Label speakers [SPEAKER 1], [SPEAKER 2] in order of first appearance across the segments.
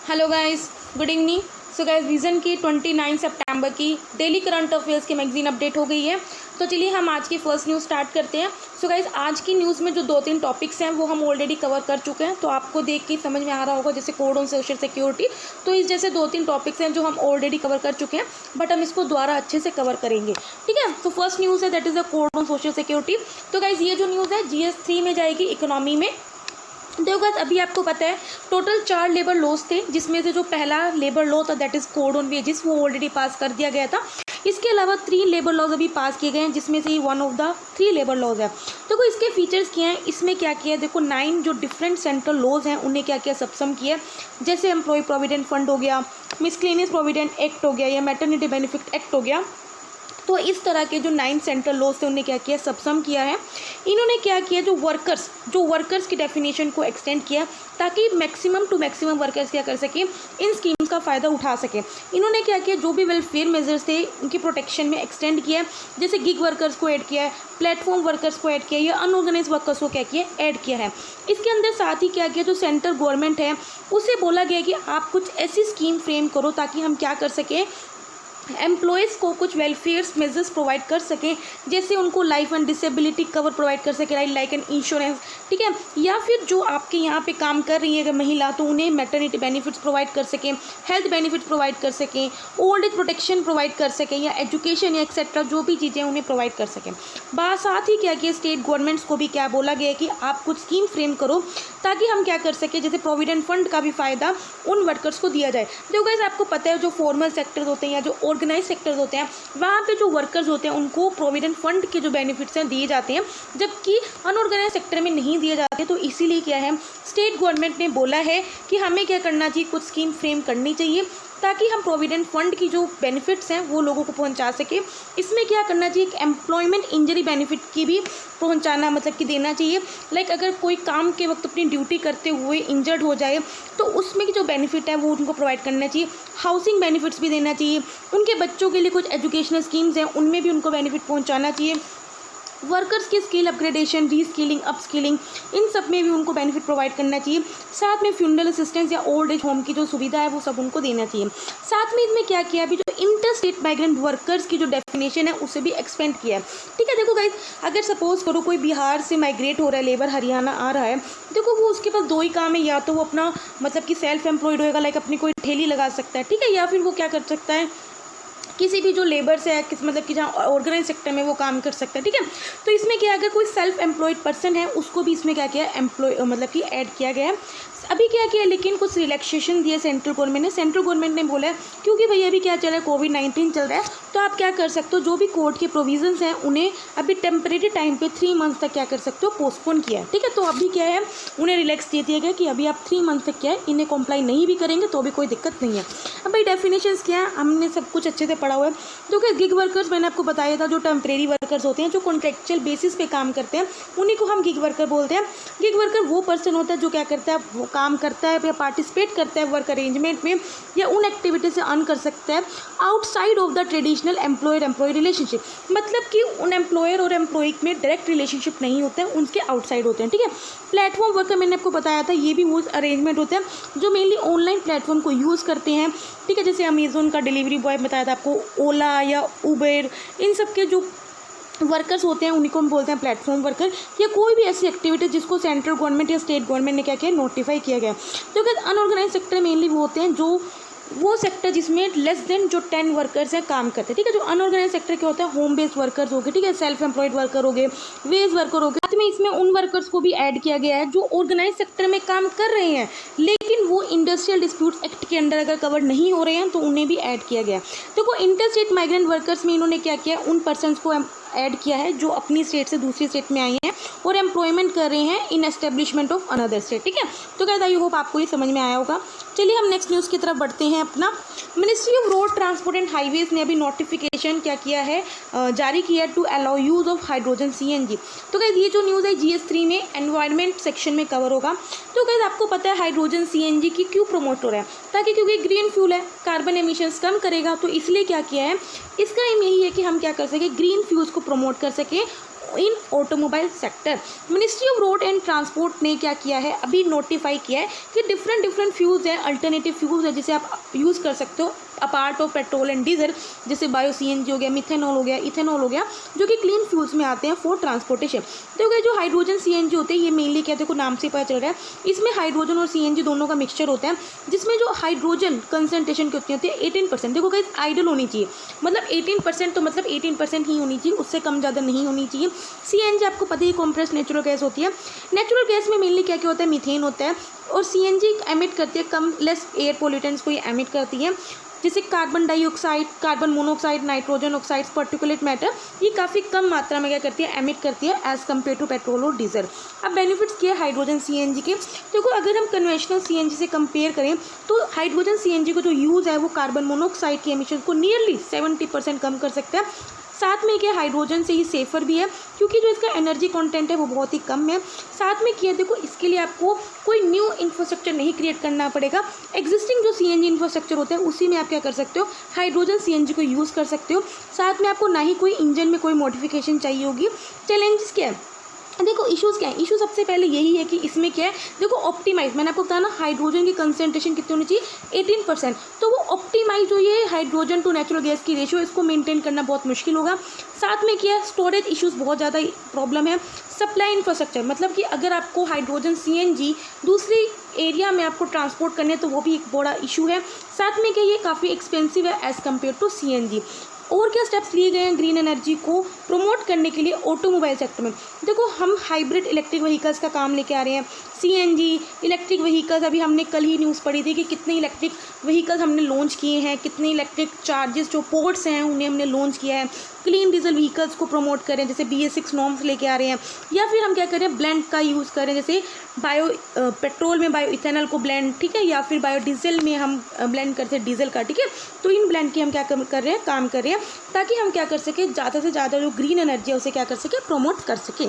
[SPEAKER 1] Hello guys, good evening. So guys, vision की 29 सितंबर की daily current affairs की magazine update हो गई है। तो चलिए हम आज की फर्स्ट न्यूज़ स्टार्ट करते हैं। सो गाइस, आज की न्यूज़ में जो 2-3 टॉपिक्स हैं वो हम ऑलरेडी कवर कर चुके हैं, तो आपको देख के समझ में आ रहा होगा, जैसे कोड ऑन सोशल सिक्योरिटी। तो इस जैसे 2-3 टॉपिक्स हैं जो हम ऑलरेडी कवर कर चुके हैं, बट हम इसको दोबारा अच्छे से कवर करेंगे। ठीक है, तो फर्स्ट न्यूज़ है that is the code on social security. तो गाइस, ये जो न्यूज़ है GS3 में जाएगी, इकोनॉमी में। देखो गाइस, अभी आपको पता है टोटल 4 लेबर लॉज थे, जिसमें से जो पहला लेबर लॉ था that is code on wages, वो ऑलरेडी पास कर दिया गया था। इसके अलावा 3 लेबर लॉज अभी पास किए गए हैं, जिसमें से one of the 3 labour laws है। देखो इसके फीचर्स क्या हैं, इसमें क्या किया है, देखो 9 जो डिफरेंट सेंट्रल लॉज हैं उन्हें क्या किया, सब्सम किया। जैसे एम्प्लॉय प्रोविडेंट फंड हो गया, मिसलेनियस प्रोविडेंट एक्ट हो गया, या मैटरनिटी बेनिफिट एक्ट हो गया। तो इस तरह के जो 9 सेंट्रल लॉज थे उन्हें क्या किया, सब्सम किया है। इन्होंने क्या किया, जो वर्कर्स की डेफिनेशन को एक्सटेंड किया, ताकि मैक्सिमम टू मैक्सिमम वर्कर्स क्या कर सके, इन स्कीम्स का फ़ायदा उठा सके। इन्होंने क्या किया, जो भी वेलफेयर मेजर्स थे उनकी प्रोटेक्शन में एक्सटेंड किया है। जैसे गिग वर्कर्स को ऐड किया है, प्लेटफॉर्म वर्कर्स को ऐड किया, या अनऑर्गेनाइज वर्कर्स को क्या किया, ऐड किया है। इसके अंदर साथ ही क्या किया, जो सेंट्रल गवर्नमेंट है उसे बोला गया कि आप कुछ ऐसी स्कीम फ्रेम करो ताकि हम क्या कर सकें, एम्प्लॉयज़ को कुछ वेलफेयर मेजर्स प्रोवाइड कर सकें। जैसे उनको life and disability cover provide कर सके, लाइक एन इंश्योरेंस। ठीक है, या फिर जो आपके यहाँ पे काम कर रही है अगर महिला, तो उन्हें मैटरनिटी बेनिफिट्स प्रोवाइड कर सकें, हेल्थ बेनिफिट्स प्रोवाइड कर सकें, ओल्ड एज प्रोटेक्शन प्रोवाइड कर सकें, या एजुकेशन या एक्सेट्रा जो भी चीज़ें उन्हें प्रोवाइड कर सकें। साथ ही क्या किया, स्टेट गवर्नमेंट्स को भी क्या बोला गया कि आप कुछ स्कीम फ्रेम करो ताकि हम क्या कर सकें, जैसे प्रोविडेंट फंड का भी फ़ायदा उन वर्कर्स को दिया जाए। जो गाइस आपको पता है, जो फॉर्मल सेक्टर्स होते हैं या जो ऑर्गेनाइज सेक्टर्स होते हैं, वहाँ पे जो वर्कर्स होते हैं उनको प्रोविडेंट फंड के जो बेनिफिट्स हैं दिए जाते हैं, जबकि अनऑर्गेनाइज सेक्टर में नहीं दिए जाते। तो इसीलिए क्या है, स्टेट गवर्नमेंट ने बोला है कि हमें क्या करना चाहिए, कुछ स्कीम फ्रेम करनी चाहिए ताकि हम प्रोविडेंट फंड की जो बेनिफिट्स हैं वो लोगों को पहुंचा सके। इसमें क्या करना चाहिए, एक एम्प्लॉयमेंट इंजरी बेनिफिट की भी पहुंचाना, मतलब कि देना चाहिए। लाइक अगर कोई काम के वक्त अपनी ड्यूटी करते हुए इंजर्ड हो जाए तो उसमें की जो बेनिफिट है वो उनको प्रोवाइड करना चाहिए। हाउसिंग बेनिफिट्स भी देना चाहिए। उनके बच्चों के लिए कुछ एजुकेशनल स्कीम्स हैं उनमें भी उनको बेनिफिट पहुँचाना चाहिए। वर्कर्स की स्किल अपग्रेडेशन, रीस्किलिंग, अपस्किलिंग, इन सब में भी उनको बेनिफिट प्रोवाइड करना चाहिए। साथ में फ्यूनरल असिस्टेंस या ओल्ड एज होम की जो सुविधा है वो सब उनको देना चाहिए। साथ में इसमें क्या किया, अभी जो इंटर स्टेट माइग्रेंट वर्कर्स की जो डेफिनेशन है उसे भी एक्सपेंड किया है। ठीक है, देखो गाइस, अगर सपोज करो कोई बिहार से माइग्रेट हो रहा है, लेबर हरियाणा आ रहा है, देखो वो उसके पास 2 ही काम है, या तो वो अपना मतलब कि सेल्फ एम्प्लॉयड होएगा, लाइक अपनी कोई ठेली लगा सकता है। ठीक है, या फिर वो क्या कर सकता है, किसी भी जो लेबर से है, किस मतलब कि जहाँ ऑर्गेनाइज सेक्टर में वो काम कर सकता है। ठीक है, तो इसमें क्या, अगर कोई सेल्फ एम्प्लॉयड पर्सन है उसको भी इसमें क्या किया, एम्प्लॉय मतलब कि ऐड किया गया है। अभी क्या किया, लेकिन कुछ रिलैक्सेशन दिए सेंट्रल गवर्नमेंट ने बोला है, क्योंकि भैया अभी क्या चल रहा है, कोविड-19 चल रहा है, तो आप क्या कर सकते हो, जो भी कोर्ट के प्रोविजंस हैं उन्हें अभी टेम्परेरी टाइम पे 3 मंथ तक क्या कर सकते हो, पोस्टपोन किया है। ठीक है, तो अभी क्या है, उन्हें रिलैक्स दे दिया गया कि अभी आप 3 मंथ तक क्या है, इन्हें कॉम्प्लाई नहीं भी करेंगे तो भी कोई दिक्कत नहीं है। अब भाई डेफिनेशंस क्या है, हमने सब कुछ अच्छे से पढ़ा हुआ है। तो क्या गिग वर्कर्स मैंने आपको बताया था, जो टेम्परेरी वर्कर्स होते हैं, जो कॉन्ट्रेक्चुअल बेसिस पे काम करते हैं, उन्हीं को हम गिग वर्कर बोलते हैं। गिग वर्कर वो पर्सन होता है जो क्या करता है, वो काम करता है या पार्टिसिपेट करता है वर्क अरेंजमेंट में, या उन एक्टिविटी से अर्न कर सकता है outside of the traditional employer employ relationship. मतलब कि उन एम्प्लॉयर और एम्प्लॉय में डायरेक्ट रिलेशनशिप नहीं होता है, उनके आउटसाइड होते हैं। ठीक है, प्लेटफॉर्म वर्कर मैंने आपको बताया था, ये भी वो अरेंजमेंट होते हैं जो मेनली ऑनलाइन प्लेटफॉर्म को यूज़ करते हैं। ठीक है, जैसे अमेजोन का डिलीवरी बॉय बताया था आपको, ओला या उबेर, इन सब के जो वर्कर्स होते हैं उन्हीं को हम बोलते हैं प्लेटफॉर्म वर्कर, या कोई भी ऐसी एक्टिविटी जिसको सेंट्रल गवर्नमेंट या स्टेट गवर्नमेंट ने क्या किया, नोटिफाई किया गया। तो क्या अनऑर्गेनाइज सेक्टर मेनली वो होते हैं, जो वो सेक्टर जिसमें लेस देन जो 10 वर्कर्स हैं काम करते हैं। ठीक है, जो अनऑर्गेनाइज सेक्टर क्या होता है, होम बेस्ड वर्कर्स हो गए, ठीक है, सेल्फ एम्प्लॉयड वर्कर हो गए, वेज वर्कर हो गए। साथ में इसमें उन वर्कर्स को भी ऐड किया गया है जो ऑर्गेनाइज सेक्टर में काम कर रहे हैं लेकिन वो इंडस्ट्रियल डिस्प्यूट्स एक्ट के अंडर अगर कवर नहीं हो रहे हैं तो उन्हें भी ऐड किया गया है। देखो इंटर स्टेट माइग्रेंट वर्कर्स में इन्होंने क्या किया, उन पर्सनस को ऐड किया है जो अपनी स्टेट से दूसरी स्टेट में आई हैं और एम्प्लॉयमेंट कर रहे हैं इन एस्टेब्लिशमेंट ऑफ अनदर स्टेट। ठीक है, तो गाइस आई होप आपको ये समझ में आया होगा। चलिए हम नेक्स्ट न्यूज़ की तरफ बढ़ते हैं अपना। Ministry of Road Transport and Highways ने अभी नोटिफिकेशन क्या किया है, जारी किया to allow use of hydrogen CNG। तो गाइस ये जो न्यूज़ है GS3 में एनवायरनमेंट सेक्शन में कवर होगा। तो गाइस आपको पता है हाइड्रोजन CNG की क्यों प्रमोट हो रहा है, ताकि क्योंकि ग्रीन फ्यूल है, कार्बन एमिशंस कम करेगा, तो इसलिए क्या किया है, इसका एम यही है कि हम क्या कर सकें, ग्रीन फ्यूल्स को प्रमोट कर सकें इन automobile sector. Ministry of road and transport ने क्या किया है, अभी नोटिफाई किया है कि डिफरेंट फ्यूल्स हैं, अल्टरनेटिव फ्यूल्स हैं जिसे आप यूज़ कर सकते हो apart of petrol and diesel, जैसे बायो सीएनजी हो गया, मिथेनॉल हो गया, इथेनॉल हो गया, जो कि क्लीन फ्यूल्स में आते हैं फॉर ट्रांसपोर्टेशन। तो जो हाइड्रोजन सीएनजी होते हैं ये मेनली क्या देखो नाम से पता चल रहा है, इसमें हाइड्रोजन और सीएनजी दोनों का मिक्सचर होता है, जिसमें जो हाइड्रोजन कंसनट्रेशन कितनी होती है 18%। देखो गाइस आइडल होनी चाहिए, मतलब 18% तो मतलब 18% ही होनी चाहिए, उससे कम ज़्यादा नहीं होनी चाहिए। सीएनजी आपको पता ही कॉम्प्रेस नेचुरल गैस होती है। नेचुरल गैस में मेनली क्या क्या होता है, मीथेन होता है, और सीएनजी एमिट करती है कम लेस एयर पोल्यूटेंट्स को ये एमिट करती है, जैसे carbon dioxide, carbon monoxide, nitrogen oxides, particulate matter, ये काफ़ी कम मात्रा में क्या करती है, एमिट करती है एज कम्पेयर टू पेट्रोल और डीजल। अब बेनिफिट्स क्या है हाइड्रोजन सीएनजी के, देखो अगर हम कन्वेंशनल सीएनजी से कंपेयर करें तो हाइड्रोजन सीएनजी का जो यूज़ है वो कार्बन मोनोऑक्साइड की एमिशन को नियरली 70% कम कर सकता है। साथ में क्या हाइड्रोजन से ही सेफ़र भी है, क्योंकि जो इसका एनर्जी कंटेंट है वो बहुत ही कम है। साथ में क्या देखो इसके लिए आपको कोई न्यू इंफ्रास्ट्रक्चर नहीं क्रिएट करना पड़ेगा, एग्जिस्टिंग जो सीएनजी इंफ्रास्ट्रक्चर होता है उसी में आप क्या कर सकते हो, हाइड्रोजन सीएनजी को यूज़ कर सकते हो। साथ में आपको ना ही कोई इंजन में कोई मॉडिफिकेशन चाहिए होगी। चैलेंजेस क्या है, देखो इश्यूज़ क्या है, इशू सबसे पहले यही है कि इसमें क्या है, देखो ऑप्टिमाइज, मैंने आपको बताया ना हाइड्रोजन की कंसंट्रेशन कितनी होनी चाहिए 18%, तो वो ऑप्टिमाइज जो ये हाइड्रोजन टू नेचुरल गैस की रेशियो इसको मेंटेन करना बहुत मुश्किल होगा। साथ में क्या है, स्टोरेज इश्यूज़ बहुत ज़्यादा प्रॉब्लम है। सप्लाई इंफ्रास्ट्रक्चर, मतलब कि अगर आपको हाइड्रोजन सीएनजी दूसरी एरिया में आपको ट्रांसपोर्ट करने तो वो भी एक बड़ा इशू है। साथ में क्या ये काफ़ी एक्सपेंसिव है एज़ कम्पेयर टू सीएनजी। और क्या स्टेप्स लिए गए हैं ग्रीन एनर्जी को प्रमोट करने के लिए ऑटोमोबाइल सेक्टर में, देखो हम हाइब्रिड इलेक्ट्रिक व्हीकल्स का काम लेके आ रहे हैं, सीएनजी इलेक्ट्रिक व्हीकल्स, अभी हमने कल ही न्यूज़ पढ़ी थी कि कितने इलेक्ट्रिक व्हीकल्स हमने लॉन्च किए हैं, कितने इलेक्ट्रिक चार्जेस जो पोर्ट्स हैं उन्हें हमने लॉन्च किया है। क्लीन डीजल व्हीकल्स को प्रमोट करें, जैसे BS6 नॉर्म्स लेके आ रहे हैं, या फिर हम क्या करें ब्लेंड का यूज़ करें, जैसे बायो पेट्रोल में बायो इथेनॉल को ब्लेंड, ठीक है, या फिर बायो डीजल में हम ब्लेंड करते हैं डीजल का, ठीक है। तो इन ब्लेंड की हम क्या कर रहे हैं, काम कर रहे हैं, ताकि हम क्या कर सकें, ज़्यादा से ज़्यादा जो ग्रीन एनर्जी है उसे क्या कर सकें, प्रमोट कर सकें।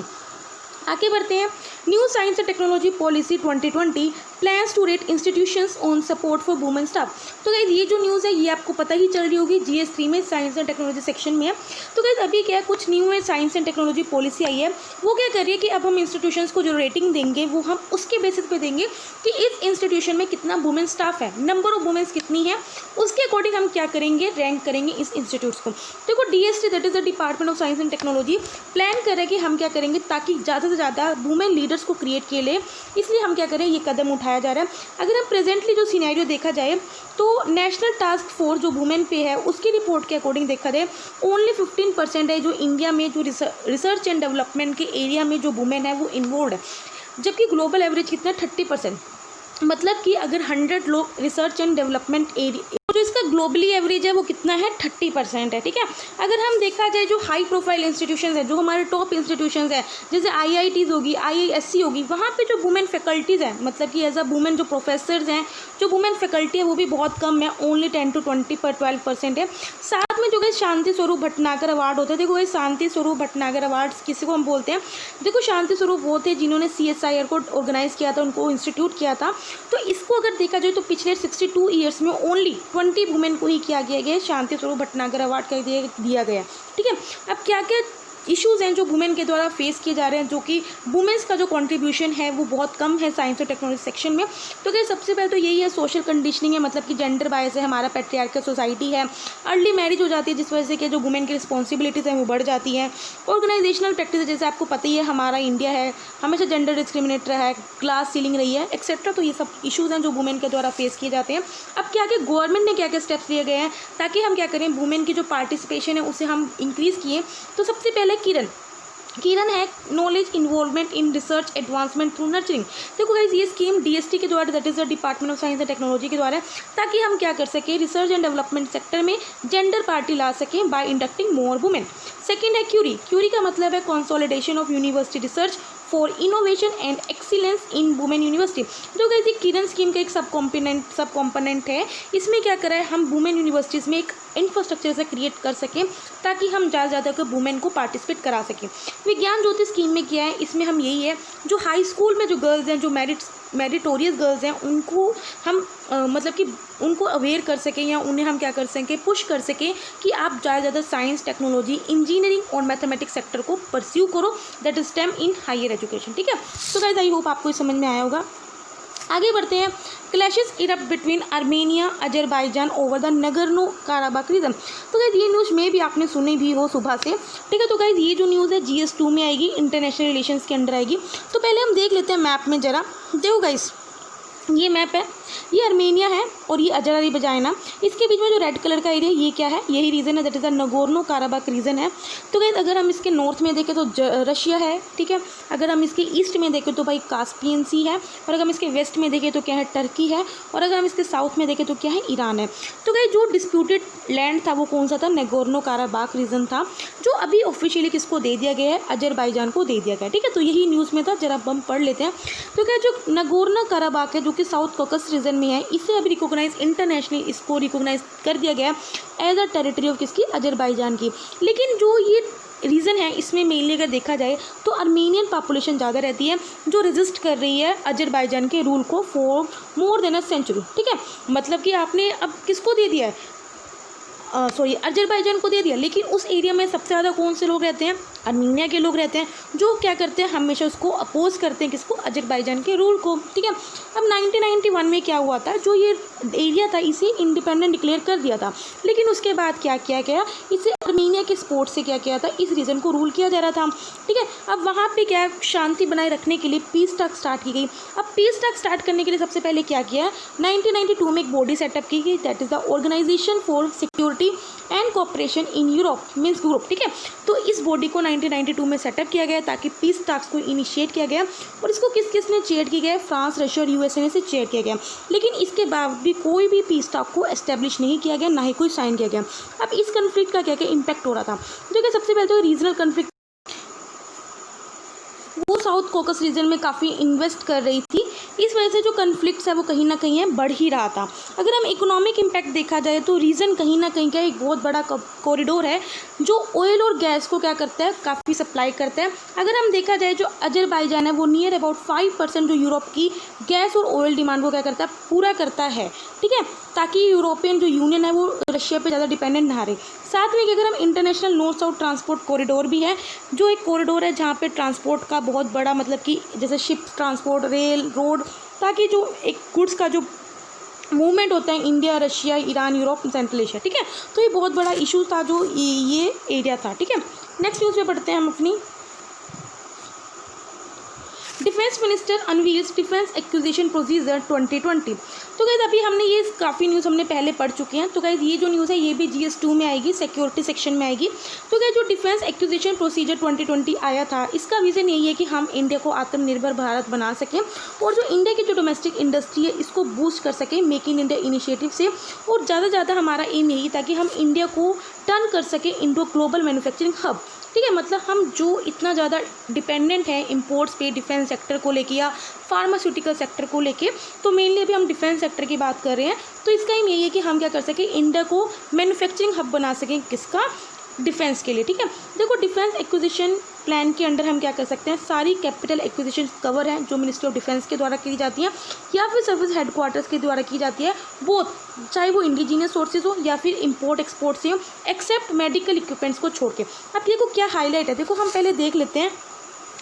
[SPEAKER 1] आगे बढ़ते हैं। New science and technology policy 2020 plans to rate institutions on support for women staff. तो गाइस ये जो न्यूज़ है ये आपको पता ही चल रही होगी, GS3 में साइंस एंड टेक्नोलॉजी सेक्शन में है। तो गाइस अभी क्या है, कुछ न्यू है साइंस एंड टेक्नोलॉजी पॉलिसी आई है, वो क्या कर रही है कि अब हम इंस्टीट्यूशंस को जो रेटिंग देंगे वो हम उसके बेसिस पे देंगे कि इस इंस्टीट्यूशन में कितना वुमेन स्टाफ है, नंबर ऑफ वुमेन्स कितनी है, उसके अकॉर्डिंग हम क्या करेंगे, रैंक करेंगे इस इंस्टीट्यूट्स को। देखो DST that is the department of science and technology plan कर रहे हैं कि हम क्या करेंगे, ताकि ज़्यादा से ज़्यादा वुमेन लीडर्स को क्रिएट किए ले, इसलिए हम क्या करें, ये कदम उठाया जा रहा है। अगर हम प्रेजेंटली जो सिनेरियो देखा जाए तो नेशनल टास्क फोर्स जो वुमेन पे है उसकी रिपोर्ट के अकॉर्डिंग देखा जाए ओनली 15% है जो इंडिया में जो रिसर्च एंड डेवलपमेंट के एरिया में जो वुमेन है वो इन्वॉल्व है, जबकि ग्लोबल एवरेज कितना 30%। मतलब कि अगर 100 लोग रिसर्च एंड डेवलपमेंट एरिया, जो इसका ग्लोबली एवरेज है वो कितना है 30% है, ठीक है। अगर हम देखा जाए जो हाई प्रोफाइल इंस्टीट्यूशंस हैं, जो हमारे टॉप इंस्टीट्यूशंस हैं, जैसे IITs होगी, IISc होगी, वहाँ पे जो वुमेन फैकल्टीज़ हैं, मतलब कि एज अ वुमेन जो प्रोफेसर्स हैं, जो वुमेन फैकल्टी है वो भी बहुत कम है, ओनली 10 to 12% है। साथ में जो कि शांति स्वरूप भटनागर अवार्ड होते हैं, देखो ये शांति स्वरूप भटनागर अवार्ड्स किसी को हम बोलते हैं, देखो शांति स्वरूप वो थे जिन्होंने CSIR को ऑर्गेनाइज़ किया था, उनको इंस्टीट्यूट किया था। तो इसको अगर देखा जाए तो पिछले 62 ईयर्स में ओनली 20 वुमेन को ही किया गया शांति स्वरूप भटनागर अवार्ड का दिया गया, ठीक है। अब क्या क्या इश्यूज़ हैं जो वुमेन के द्वारा फेस किए जा रहे हैं, जो कि वुमेन्स का जो कंट्रीब्यूशन है वो बहुत कम है साइंस और टेक्नोलॉजी सेक्शन में। तो क्या सबसे पहले तो यही है, सोशल कंडीशनिंग है, मतलब कि जेंडर बायस है, हमारा पैट्रियार्कल सोसाइटी है, अर्ली मैरिज हो जाती है जिस वजह से कि जो वुमेन की रिस्पॉन्सिबिलिटीज़ हैं वो बढ़ जाती हैं। ऑर्गेनाइजेशनल प्रैक्टिस जैसे आपको पता ही है, हमारा इंडिया है हमेशा जेंडर डिस्क्रिमिनेट रहा है, क्लास सीलिंग रही है एक्सेट्रा। तो ये सब इशूज़ हैं जो वुमेन के द्वारा फेस किए जाते हैं। अब क्या क्या गवर्नमेंट ने क्या क्या स्टेप्स लिए गए हैं ताकि हम क्या करें, वुमेन की जो पार्टिसिपेशन है उसे हम इंक्रीज़ किए। तो सबसे पहले किरण है knowledge involvement in research advancement through nurturing. देखो गाइस ये स्कीम DST के द्वारा, that is the department of science and technology के द्वारा, ताकि हम क्या कर सकें, रिसर्च एंड डेवलपमेंट सेक्टर में जेंडर पार्टी ला सकें bye inducting more women. Second है क्यूरी का मतलब है consolidation of university research for innovation and excellence in women university. जो गाइस ये किरण स्कीम का एक सब कॉम्पोनेंट है। इसमें क्या करा है, हम वुमेन यूनिवर्सिटीज़ में एक इंफ्रास्ट्रक्चर से क्रिएट कर सकें ताकि हम ज़्यादा से ज़्यादा वुमेन को पार्टिसिपेट करा सकें। विज्ञान ज्योति स्कीम में क्या है, इसमें हम यही है जो हाई स्कूल में जो गर्ल्स हैं, जो मेरिटोरियस गर्ल्स हैं उनको हम मतलब कि उनको अवेयर कर सकें या उन्हें हम क्या कर सकें, पुश कर सकें कि आप ज़्यादा से ज़्यादा साइंस, टेक्नोलॉजी, इंजीनियरिंग और मैथमेटिक्स सेक्टर को परस्यू करो, that is STEM in higher education. ठीक है, तो गाइस आई होप आपको समझ में आया होगा। आगे बढ़ते हैं। Clashes erupt between Armenia Azerbaijan over the Nagorno Karabakh reason. तो गाइस ये न्यूज़ में भी आपने सुनी भी हो सुबह से। ठीक है, तो गाइस ये जो न्यूज़ है GS2 में आएगी, इंटरनेशनल रिलेशंस के अंडर आएगी। तो पहले हम देख लेते हैं मैप में जरा। देखो गाइस ये मैप है, ये आर्मेनिया है और ये अजरबैजान है। इसके बीच में जो रेड कलर का एरिया ये क्या है, यही रीजन है, that is the Nagorno Karabakh reason है। तो गाइस अगर हम इसके नॉर्थ में देखें तो रशिया है। ठीक है, अगर हम इसके ईस्ट में देखें तो भाई कास्पियन सी है, और अगर हम इसके वेस्ट में देखें तो क्या है, टर्की है, और अगर हम इसके साउथ में देखें तो क्या है, ईरान है। तो गाइस जो डिस्प्यूटेड लैंड था वो कौन सा था, नगोर्नो काराबाख रीजन था, जो अभी ऑफिशियली किसको दे दिया गया है, अजरबैजान को दे दिया गया। ठीक है, तो यही न्यूज़ में था, जरा हम पढ़ लेते हैं। तो क्या जो नगोर्नो काराबाख है जो कि साउथ कॉकस रीजन में है, इसे अभी रिकॉग्नाइज इंटरनेशनली इसको रिकॉग्नाइज कर दिया गया एज अ टेरिटरी ऑफ किसकी, अजरबैजान की। लेकिन जो ये रीज़न है इसमें मेनली अगर देखा जाए तो आर्मेनियन पॉपुलेशन ज़्यादा रहती है जो रेजिस्ट कर रही है अजरबैजान के रूल को for more than a century. ठीक है, मतलब कि आपने अब किसको दे दिया है, अजरबैजान को दे दिया, लेकिन उस एरिया में सबसे ज़्यादा कौन से लोग रहते हैं, आर्मीनिया के लोग रहते हैं, जो क्या करते हैं, हमेशा उसको अपोज करते हैं किसको, अजरबैजान के रूल को। ठीक है, अब 1991 में क्या हुआ था, जो ये एरिया था इसे इंडिपेंडेंट डिक्लेयर कर दिया था, लेकिन उसके बाद क्या किया गया, इसे आर्मीनिया के सपोर्ट से क्या किया था, इस रीजन को रूल किया जा रहा था। ठीक है, अब वहाँ पे क्या शांति बनाए रखने के लिए पीस टॉक स्टार्ट की गई। अब पीस टॉक स्टार्ट करने के लिए सबसे पहले क्या किया, 1992 में एक बॉडी सेटअप की गई, that is the organisation for security and cooperation in Europe means group. ठीक है, तो इस बॉडी को 1992 में सेटअप किया गया ताकि पीस टॉक्स को इनिशिएट किया गया, और इसको किस किस ने चेयर किया गया, फ्रांस, रशिया और यूएसए ने से चेयर किया गया, लेकिन इसके बाद भी कोई भी पीस टॉक को एस्टेब्लिश नहीं किया गया, ना ही कोई साइन किया गया। अब इस कन्फ्लिक्ट का क्या क्या इम्पैक्ट हो रहा था, जो कि सबसे पहले तो रीजनल कन्फ्लिक्ट वो साउथ कॉकस रीजन में काफ़ी इन्वेस्ट कर रही थी, इस वजह से जो कन्फ्लिक्ट्स है वो कहीं ना कहीं है बढ़ ही रहा था। अगर हम इकोनॉमिक इम्पैक्ट देखा जाए तो रीजन कहीं ना कहीं का एक बहुत बड़ा कॉरिडोर है जो ऑयल और गैस को क्या करता है, काफ़ी सप्लाई करता है। अगर हम देखा जाए जो अजरबैजान है वो नियर अबाउट 5% जो यूरोप की गैस और ऑयल डिमांड को क्या करता है, पूरा करता है। ठीक है, ताकि यूरोपियन जो यूनियन है वो रशिया पे ज़्यादा डिपेंडेंट ना रहे। साथ में अगर हम international north south transport corridor भी है, जो एक कॉरिडोर है जहाँ पे ट्रांसपोर्ट का बहुत बड़ा मतलब कि जैसे शिप ट्रांसपोर्ट, रेल, रोड, ताकि जो एक गुड्स का जो मूवमेंट होता है India, Russia, Iran, Europe, central Asia. ठीक है, तो ये बहुत बड़ा इशू था जो ये एरिया था। ठीक है, नेक्स्ट न्यूज़ में पढ़ते हैं हम अपनी। Defence minister unveils defence acquisition procedure 2020। तो गाइज अभी हमने ये काफ़ी न्यूज़ हमने पहले पढ़ चुके हैं। तो गाइज ये जो न्यूज़ है ये भी GS2 में आएगी, सिक्योरिटी सेक्शन में आएगी। तो गाइज जो डिफेंस एक्विजिशन प्रोसीजर 2020 आया था, इसका रीज़न यही है कि हम इंडिया को आत्मनिर्भर भारत बना सकें और जो इंडिया की जो डोमेस्टिक इंडस्ट्री है इसको बूस्ट कर सकें मेक इन इंडिया इनिशिएटिव से, और ज़्यादा से ज़्यादा हमारा एम यही था कि हम इंडिया को टर्न कर सकें इंडो ग्लोबल मैन्युफैक्चरिंग हब। ठीक है, मतलब हम जो इतना ज़्यादा डिपेंडेंट हैं इंपोर्ट्स पे डिफेंस सेक्टर को लेके या फार्मास्यूटिकल सेक्टर को लेके, तो मेनली अभी हम डिफेंस सेक्टर की बात कर रहे हैं। तो इसका एम यही है कि हम क्या कर सकें, इंडिया को मैन्युफैक्चरिंग हब बना सकें, किसका, डिफेंस के लिए। ठीक है, देखो डिफेंस एक्विजिशन प्लान के अंडर हम क्या कर सकते हैं, सारी कैपिटल एक्विजिशन कवर हैं जो मिनिस्ट्री ऑफ डिफेंस के द्वारा की जाती हैं या फिर सर्विस हेडक्वार्टर्स के द्वारा की जाती है, बोथ चाहे वो इंडिजीनियस सोर्सेज हो या फिर इंपोर्ट एक्सपोर्ट से हो, एक्सेप्ट मेडिकल इक्विपमेंट्स को छोड़ के। अब देखो क्या हाईलाइट है, देखो हम पहले देख लेते हैं।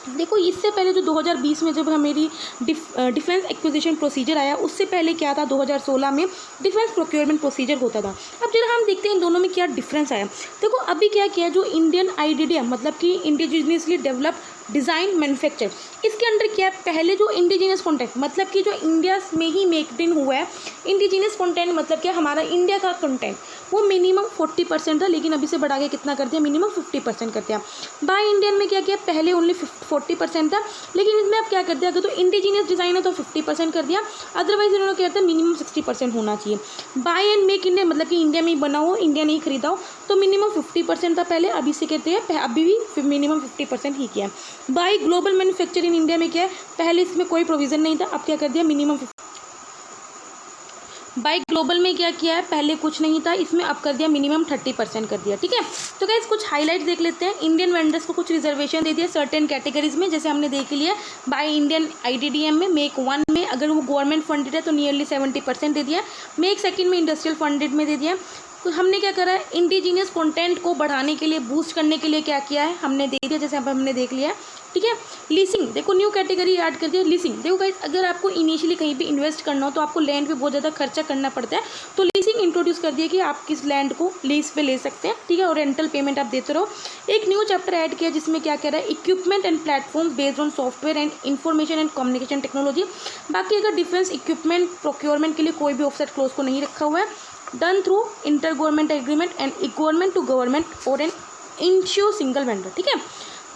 [SPEAKER 1] देखो इससे पहले जो 2020 में जब हमारी डिफेंस एक्विजिशन प्रोसीजर आया, उससे पहले क्या था, 2016 में डिफेंस प्रोक्योरमेंट प्रोसीजर होता था। अब जरा हम देखते हैं इन दोनों में क्या डिफरेंस आया। देखो अभी क्या किया, जो इंडियन IDDM मतलब कि इंडिजिनियसली डेवलप्ड डिज़ाइन मैन्युफैक्चर, इसके अंडर क्या है, पहले जो इंडिजीनियस कंटेंट मतलब कि जो इंडिया में ही मेकड इन हुआ है, इंडिजीनियस कंटेंट मतलब क्या, हमारा इंडिया का कंटेंट वो मिनिमम 40% था, लेकिन अभी से बढ़ा के कितना कर दिया, मिनिमम 50% कर दिया। बाय इंडियन में क्या किया, पहले ओनली 40% था, लेकिन इसमें अब क्या कर दिया, अगर तो इंडिजीनियस डिज़ाइन है तो 50% कर दिया, अदरवाइज इन्होंने क्या करता मिनिमम 60% होना चाहिए। बाय एंड मेक इंडिया मतलब कि इंडिया में ही बना हो, इंडिया नहीं खरीदा हो, तो मिनिमम 50% था पहले, अभी से कहते हैं अभी भी मिनिमम 50% ही किया। Buy global manufacture in India में क्या है, पहले इसमें कोई प्रोविजन नहीं था, अब क्या कर दिया, मिनिमम। बाय ग्लोबल में क्या किया है, पहले कुछ नहीं था, इसमें अब कर दिया मिनिमम 30% कर दिया। ठीक है, तो गाइस कुछ हाईलाइट देख लेते हैं। इंडियन वेंडर्स को कुछ रिजर्वेशन दे दिया सर्टेन कैटेगरीज में, जैसे हमने देख लिया बाय इंडियन IDDM में, मेक 1 में में अगर वो गवर्नमेंट फंडेड है तो नियरली 70% दे दिया है। मेक सेकंड में इंडस्ट्रियल फंडेड में दे दिया है। तो हमने क्या करा है, इंडिजीनियस कंटेंट को बढ़ाने के लिए, बूस्ट करने के लिए क्या किया है, हमने दे दिया, जैसे अब हमने देख लिया है, ठीक है। लीसिंग, देखो न्यू कैटेगरी ऐड कर दिया लीसिंग। देखो गाइस, अगर आपको इनिशियली कहीं पे इन्वेस्ट करना हो तो आपको लैंड पे बहुत ज़्यादा खर्चा करना पड़ता है, तो लीसिंग इंट्रोड्यूस कर दिया कि आप किस लैंड को लीज पे ले सकते हैं, ठीक है, और रेंटल पेमेंट आप देते रहो। एक न्यू चैप्टर ऐड किया जिसमें क्या कह रहा है, equipment and platform based on software and information and communication technology. बाकी अगर डिफेंस इक्विपमेंट प्रोक्योरमेंट के लिए कोई भी ऑफसेट क्लोज को नहीं रखा हुआ है, done through inter government agreement and government to government और एन इंश्योर सिंगल वेंडर, ठीक है।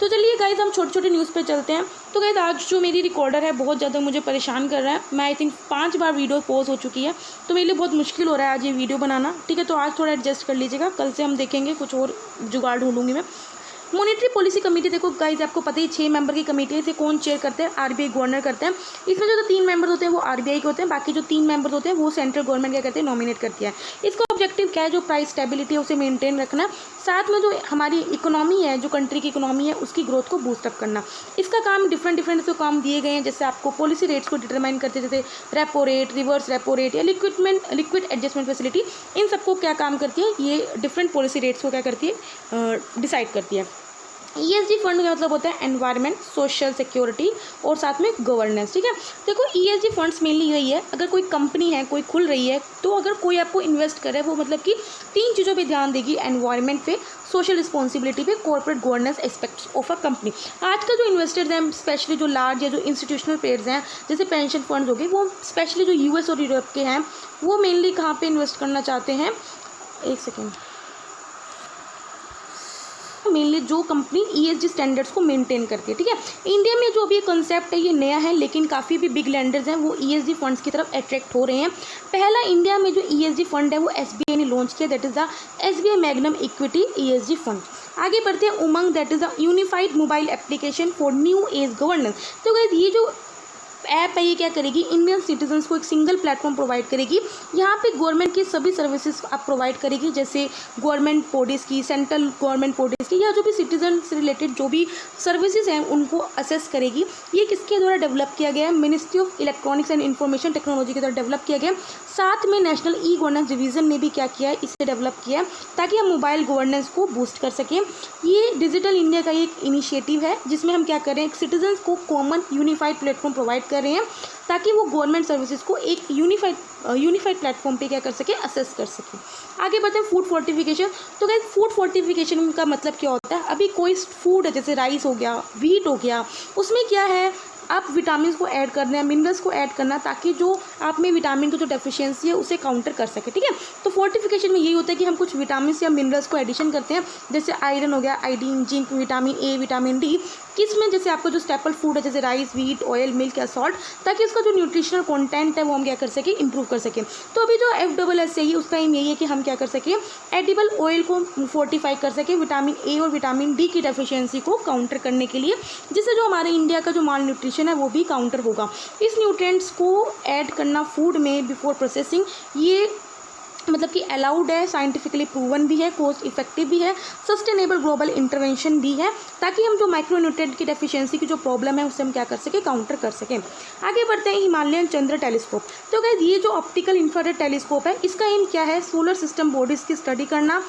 [SPEAKER 1] तो चलिए गाइज हम छोटे छोटे न्यूज़ पे चलते हैं। तो गाइज आज जो मेरी रिकॉर्डर है बहुत ज़्यादा मुझे परेशान कर रहा है। मैं I think 5 bar video pause हो चुकी है, तो मेरे लिए बहुत मुश्किल हो रहा है आज ये वीडियो बनाना, ठीक है। तो आज थोड़ा एडजस्ट कर लीजिएगा, कल से हम देखेंगे, कुछ और जुगाड़ ढूंढूंगी मैं। मॉनेटरी पॉलिसी कमेटी, देखो गाइज आपको पता ही 6 मेंबर की कमेटी है। इसे कौन चेयर करते हैं, आरबीआई गवर्नर करते हैं। इसमें जो 3 मेंबर होते हैं वो आरबीआई के होते हैं, बाकी जो 3 मेंबर होते हैं वो सेंट्रल गवर्नमेंट क्या करते हैं, नॉमिनेट करती है। इसका ऑब्जेक्टिव क्या है, जो प्राइस स्टेबिलिटी है उसे मेंटेन रखना, साथ में जो हमारी इकोनॉमी है, जो कंट्री की इकोनॉमी है उसकी ग्रोथ को बूस्टअप करना। इसका काम डिफरेंट जो काम दिए गए हैं, जैसे आपको पॉलिसी रेट्स को डिटरमाइन करते हैं, जैसे repo rate, reverse repo rate या लिक्विड एडजस्टमेंट फैसिलिटी, इन सबको क्या काम करती है, ये डिफरेंट पॉलिसी रेट्स को क्या करती है, डिसाइड करती है। ESG फंड का मतलब होता है एनवायरनमेंट, सोशल सिक्योरिटी और साथ में गवर्नेंस, ठीक है। देखो ESG फंड्स मेनली यही है, अगर कोई कंपनी है, कोई खुल रही है, तो अगर कोई आपको इन्वेस्ट करे वो मतलब कि 3 चीज़ों पे ध्यान देगी, एनवायरनमेंट पे, सोशल रिस्पॉन्सिबिलिटी पे, corporate governance aspects of a company. आजकल जो इन्वेस्टर्स हैं, स्पेशली जो लार्ज या जो इंस्टीट्यूशनल प्लेयर्स हैं, जैसे पेंशन फंड्स हो गए, वो स्पेशली जो US और यूरोप के हैं, वो मेनली कहाँ पर इन्वेस्ट करना चाहते हैं, एक सेकेंड, मेनली जो कंपनी ESG स्टैंडर्ड्स को मेंटेन करती है, ठीक है। इंडिया में जो अभी कंसेप्ट है ये नया है, लेकिन काफ़ी भी बिग लैंडर्स हैं वो ESG फंड्स की तरफ अट्रैक्ट हो रहे हैं। पहला इंडिया में जो ESG फंड है वो SBI ने लॉन्च किया, that is the SBI Magnum equity ESG fund. आगे बढ़ते हैं UMANG, that is the unified mobile application for new age governance. तो गाइस ये जो ऐप है ये क्या करेगी, इंडियन सिटीजन्स को एक सिंगल प्लेटफॉर्म प्रोवाइड करेगी। यहाँ पे गवर्नमेंट की सभी सर्विसेज आप प्रोवाइड करेगी, जैसे गवर्नमेंट बॉडीज़ की, सेंट्रल गवर्नमेंट बॉडीज़ की, या जो भी सिटीजन से रिलेटेड जो भी सर्विसेज हैं उनको असेस करेगी। ये किसके द्वारा डेवलप किया गया है, ministry of electronics and information technology के द्वारा डेवलप किया गया। साथ में नेशनल ई गवर्नेंस डिवीज़न ने भी क्या किया है, इसे डेवलप किया है ताकि हम मोबाइल गवर्नेंस को बूस्ट कर सकें। ये डिजिटल इंडिया का एक इनिशिएटिव है जिसमें हम क्या कर रहे हैं, सिटीजन्स को कॉमन यूनिफाइड प्लेटफॉर्म प्रोवाइड कर रहे हैं ताकि वो गवर्नमेंट सर्विसेज को एक यूनिफाइड प्लेटफॉर्म पे क्या कर सके, असेस कर सके। आगे बढ़ते हैं फूड फोर्टिफिकेशन। तो गाइस फूड फोर्टिफिकेशन का मतलब क्या होता है, अभी कोई फूड है जैसे राइस हो गया, व्हीट हो गया, उसमें क्या है, आप विटामिन को ऐड करना है, मिनरल्स को ऐड करना, ताकि जो आप में विटामिन की जो डेफिशिएंसी है उसे काउंटर कर सके, ठीक है। तो फोर्टिफिकेशन में यही होता है कि हम कुछ विटामिन या मिनरल्स को एडिशन करते हैं, जैसे आयरन हो गया, iodine, zinc, vitamin A, vitamin D, किसमें, जैसे आपका जो स्टेपल फूड है जैसे राइस, व्हीट, ऑयल, मिल्क या सॉल्ट, ताकि उसका जो न्यूट्रिशनल कंटेंट है वो हम क्या कर सकें, इंप्रूव कर सकें। तो अभी जो FSS चाहिए उसका एम यही है कि हम क्या कर सकें, एडिबल ऑयल को फोर्टिफाई कर सकें विटामिन ए और विटामिन डी की डेफिशिएंसी को काउंटर करने के लिए, जिससे जो हमारे इंडिया का जो माल न्यूट्रिशन है वो भी काउंटर होगा। इस न्यूट्रिएंट्स को ऐड करना फूड में बिफोर प्रोसेसिंग, ये मतलब कि अलाउड है, साइंटिफिकली प्रूवन भी है, कॉस्ट इफेक्टिव भी है, सस्टेनेबल ग्लोबल इंटरवेंशन भी है, ताकि हम जो माइक्रोन्यूट्रिएंट की डेफिशिएंसी की जो प्रॉब्लम है उससे हम क्या कर सकें, काउंटर कर सकें। आगे बढ़ते हैं हिमालयन चंद्र टेलीस्कोप। तो गाइस ये जो ऑप्टिकल इंफ्रारेड टेलीस्कोप है इसका एम क्या है, सोलर सिस्टम बॉडीज़ की स्टडी करना,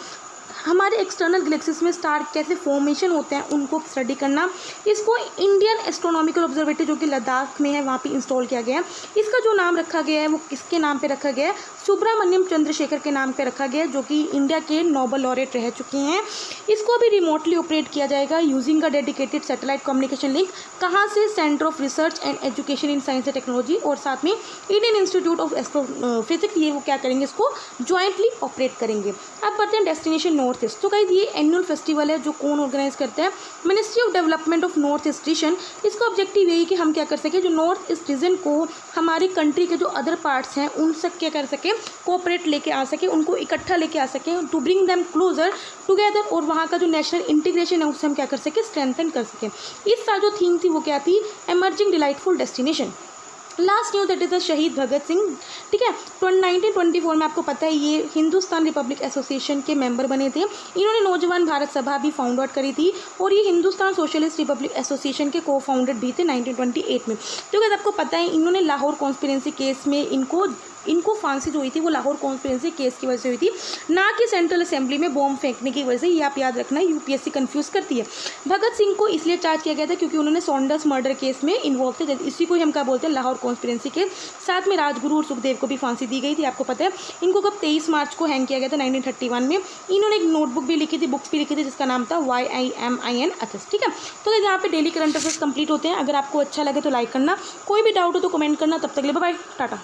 [SPEAKER 1] हमारे एक्सटर्नल गैलेक्सीज में स्टार कैसे फॉर्मेशन होते हैं उनको स्टडी करना। इसको इंडियन एस्ट्रोनॉमिकल ऑब्जर्वेटरी जो कि लद्दाख में है वहाँ पे इंस्टॉल किया गया है। इसका जो नाम रखा गया है वो किसके नाम पे रखा गया है, सुब्रमण्यम चंद्रशेखर के नाम पे रखा गया है, जो कि इंडिया के नोबल लॉरेट रह चुके हैं। इसको अभी रिमोटली ऑपरेट किया जाएगा using a dedicated satellite communication link, कहाँ से, centre of research and education in science and technology और साथ में इंडियन इंस्टीट्यूट ऑफ एस्ट्रोफिजिक्स, ये वो क्या करेंगे, इसको ज्वाइंटली ऑपरेट करेंगे। अब बढ़ते हैं डेस्टिनेशन नॉर्थ ईस्ट। तो गाइस ये एनुअल फेस्टिवल है जो कौन ऑर्गेनाइज करते हैं, ministry of development of north east region. इसका ऑब्जेक्टिव यही कि हम क्या कर सकें, जो नॉर्थ ईस्ट रीजन को हमारी कंट्री के जो अदर पार्ट्स हैं उन सब क्या कर सकें, कोऑपरेट लेके आ सके, उनको इकट्ठा लेके आ सकें, to bring them closer together, और वहाँ का जो नेशनल इंटीग्रेशन है उससे हम क्या कर सकें, स्ट्रेंथन कर सकें। इस साल जो थीम थी वो क्या थी, emerging delightful destination. Last news that is the शहीद भगत सिंह, ठीक है। 1924 में आपको पता है ये हिंदुस्तान रिपब्लिक एसोसिएशन के मेंबर बने थे। इन्होंने नौजवान भारत सभा भी फाउंड आउट करी थी और ये हिंदुस्तान सोशलिस्ट रिपब्लिक एसोसिएशन के को फाउंडर भी थे 1928 में। तो अगर आपको पता है इन्होंने लाहौर कॉन्स्पिरेंसी केस में इनको फांसी जो हुई थी वो लाहौर कॉन्स्पिरेंसी केस की वजह से हुई थी, ना कि सेंट्रल असेंबली में बॉम्ब फेंकने की वजह से। ये आप याद रखना, यूपीएससी कंफ्यूज करती है। भगत सिंह को इसलिए चार्ज किया गया था क्योंकि उन्होंने सॉन्डर्स मर्डर केस में इन्वॉल्व थे, इसी को हम क्या बोलते हैं, लाहौर कॉन्स्पिरेंसी केस। साथ में राजगुरु और सुखदेव को भी फांसी दी गई थी, आपको पता है। इनको कब 23 मार्च को हैंग किया गया था 1931 में। इन्होंने एक नोटबुक भी लिखी थी, बुक्स भी लिखी थी, जिसका नाम था YIMIN अथस, ठीक है। तो यहाँ पे डेली करंट अफेयर्स कंप्लीट होते हैं। अगर आपको अच्छा लगे तो लाइक करना, कोई भी डाउट हो तो कमेंट करना। तब तक के लिए बाय बाय, टाटा।